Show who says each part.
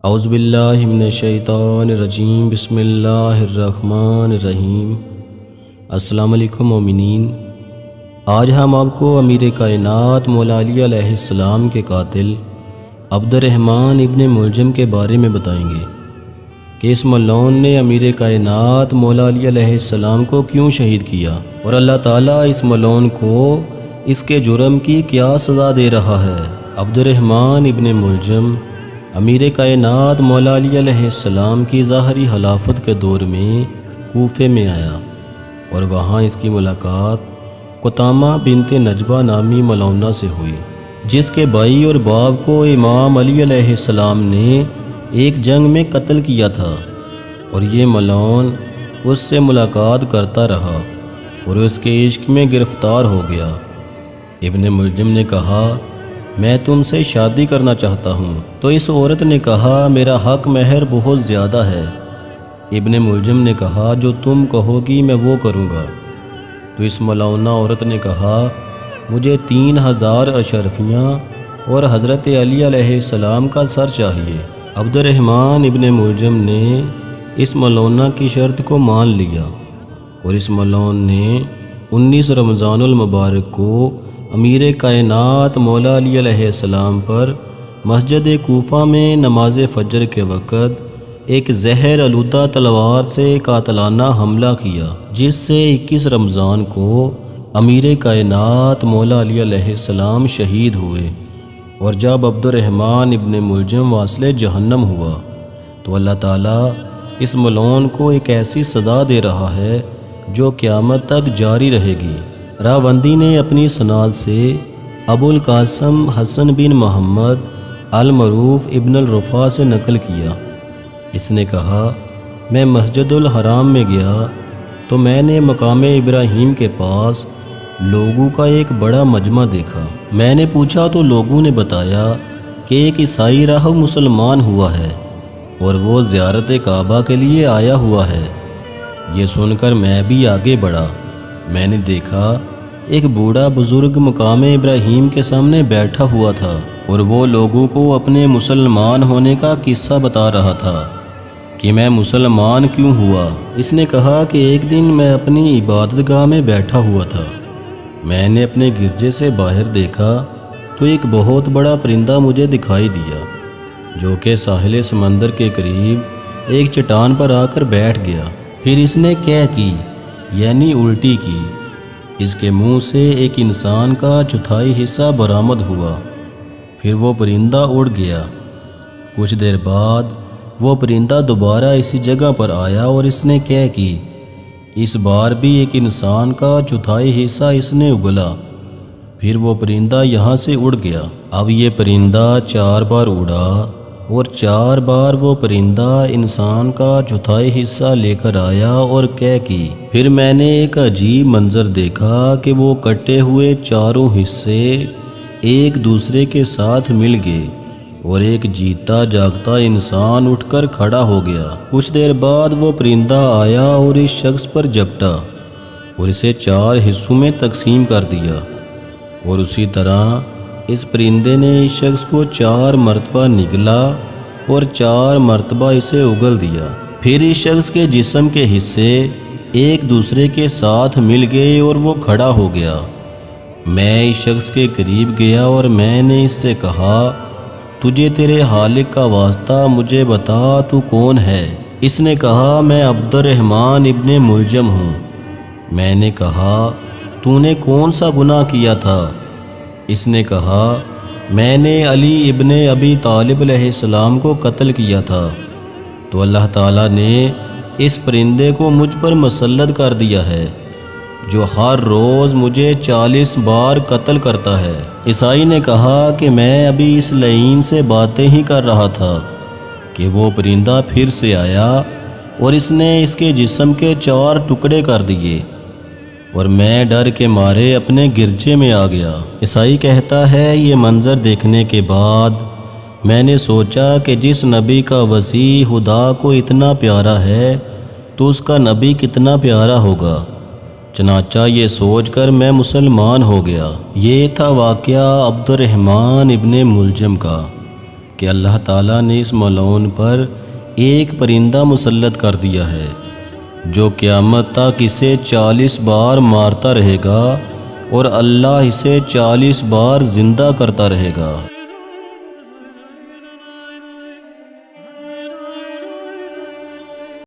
Speaker 1: اعوذ باللہ من الشیطان الرجیم، بسم اللہ الرحمن الرحیم۔ السلام علیکم مومنین، آج ہم آپ کو امیر کائنات مولا علی علیہ السلام کے قاتل عبد الرحمن ابن ملجم کے بارے میں بتائیں گے کہ اس ملعون نے امیر کائنات مولا علی علیہ السلام کو کیوں شہید کیا، اور اللہ تعالیٰ اس ملعون کو اس کے جرم کی کیا سزا دے رہا ہے۔ عبد الرحمن ابن ملجم امیر کائنات مولا علی علیہ السلام کی ظاہری خلافت کے دور میں کوفے میں آیا، اور وہاں اس کی ملاقات قطامہ بنت نجبہ نامی ملعونہ سے ہوئی، جس کے بھائی اور باپ کو امام علی علیہ السلام نے ایک جنگ میں قتل کیا تھا، اور یہ ملعون اس سے ملاقات کرتا رہا اور اس کے عشق میں گرفتار ہو گیا۔ ابن ملجم نے کہا، میں تم سے شادی کرنا چاہتا ہوں، تو اس عورت نے کہا، میرا حق مہر بہت زیادہ ہے۔ ابن ملجم نے کہا، جو تم کہو گی میں وہ کروں گا۔ تو اس ملعونہ عورت نے کہا، مجھے 3000 اشرفیاں اور حضرت علی علیہ السلام کا سر چاہیے۔ عبد الرحمن ابن ملجم نے اس ملعونہ کی شرط کو مان لیا، اور اس ملعون نے 19 رمضان المبارک کو امیر کائنات مولا علی علیہ السلام پر مسجد کوفہ میں نماز فجر کے وقت ایک زہر آلودہ تلوار سے قاتلانہ حملہ کیا، جس سے 21 رمضان کو امیر کائنات مولا علی علیہ السلام شہید ہوئے۔ اور جب عبد الرحمن ابن ملجم واصل جہنم ہوا تو اللہ تعالیٰ اس ملعون کو ایک ایسی سزا دے رہا ہے جو قیامت تک جاری رہے گی۔ راوندی نے اپنی سند سے ابو القاسم حسن بن محمد المعروف ابن الرفا سے نقل کیا۔ اس نے کہا، میں مسجد الحرام میں گیا تو میں نے مقام ابراہیم کے پاس لوگوں کا ایک بڑا مجمع دیکھا۔ میں نے پوچھا تو لوگوں نے بتایا کہ ایک عیسائی راہب مسلمان ہوا ہے اور وہ زیارت کعبہ کے لیے آیا ہوا ہے۔ یہ سن کر میں بھی آگے بڑھا۔ میں نے دیکھا ایک بوڑھا بزرگ مقام ابراہیم کے سامنے بیٹھا ہوا تھا، اور وہ لوگوں کو اپنے مسلمان ہونے کا قصہ بتا رہا تھا کہ میں مسلمان کیوں ہوا۔ اس نے کہا کہ ایک دن میں اپنی عبادت گاہ میں بیٹھا ہوا تھا، میں نے اپنے گرجے سے باہر دیکھا تو ایک بہت بڑا پرندہ مجھے دکھائی دیا، جو کہ ساحل سمندر کے قریب ایک چٹان پر آ کر بیٹھ گیا۔ پھر اس نے کیا کی، یعنی الٹی کی۔ اس کے منہ سے ایک انسان کا چوتھائی حصہ برآمد ہوا، پھر وہ پرندہ اڑ گیا۔ کچھ دیر بعد وہ پرندہ دوبارہ اسی جگہ پر آیا، اور اس نے کیا کی، اس بار بھی ایک انسان کا چوتھائی حصہ اس نے اگلا، پھر وہ پرندہ یہاں سے اڑ گیا۔ اب یہ پرندہ 4 بار اڑا، اور 4 بار وہ پرندہ انسان کا چوتھائی حصہ لے کر آیا اور کیا کی۔ پھر میں نے ایک عجیب منظر دیکھا کہ وہ کٹے ہوئے چاروں حصے ایک دوسرے کے ساتھ مل گئے، اور ایک جیتا جاگتا انسان اٹھ کر کھڑا ہو گیا۔ کچھ دیر بعد وہ پرندہ آیا اور اس شخص پر جھپٹا اور اسے 4 حصوں میں تقسیم کر دیا، اور اسی طرح اس پرندے نے اس شخص کو 4 مرتبہ نگلا اور 4 مرتبہ اسے اگل دیا۔ پھر اس شخص کے جسم کے حصے ایک دوسرے کے ساتھ مل گئے اور وہ کھڑا ہو گیا۔ میں اس شخص کے قریب گیا اور میں نے اس سے کہا، تجھے تیرے خالق کا واسطہ مجھے بتا، تو کون ہے؟ اس نے کہا، میں عبد الرحمن ابن ملجم ہوں۔ میں نے کہا، تو نے کون سا گناہ کیا تھا؟ اس نے کہا، میں نے علی ابن ابی طالب علیہ السلام کو قتل کیا تھا، تو اللہ تعالیٰ نے اس پرندے کو مجھ پر مسلط کر دیا ہے، جو ہر روز مجھے 40 بار قتل کرتا ہے۔ عیسائی نے کہا کہ میں ابھی اس لعین سے باتیں ہی کر رہا تھا کہ وہ پرندہ پھر سے آیا، اور اس نے اس کے جسم کے 4 ٹکڑے کر دیے، اور میں ڈر کے مارے اپنے گرجے میں آ گیا۔ عیسائی کہتا ہے، یہ منظر دیکھنے کے بعد میں نے سوچا کہ جس نبی کا وصی خدا کو اتنا پیارا ہے تو اس کا نبی کتنا پیارا ہوگا۔ چنانچہ یہ سوچ کر میں مسلمان ہو گیا۔ یہ تھا واقعہ عبد الرحمن ابن ملجم کا کہ اللہ تعالیٰ نے اس ملعون پر ایک پرندہ مسلط کر دیا ہے جو قیامت تک اسے 40 بار مارتا رہے گا اور اللہ اسے 40 بار زندہ کرتا رہے گا۔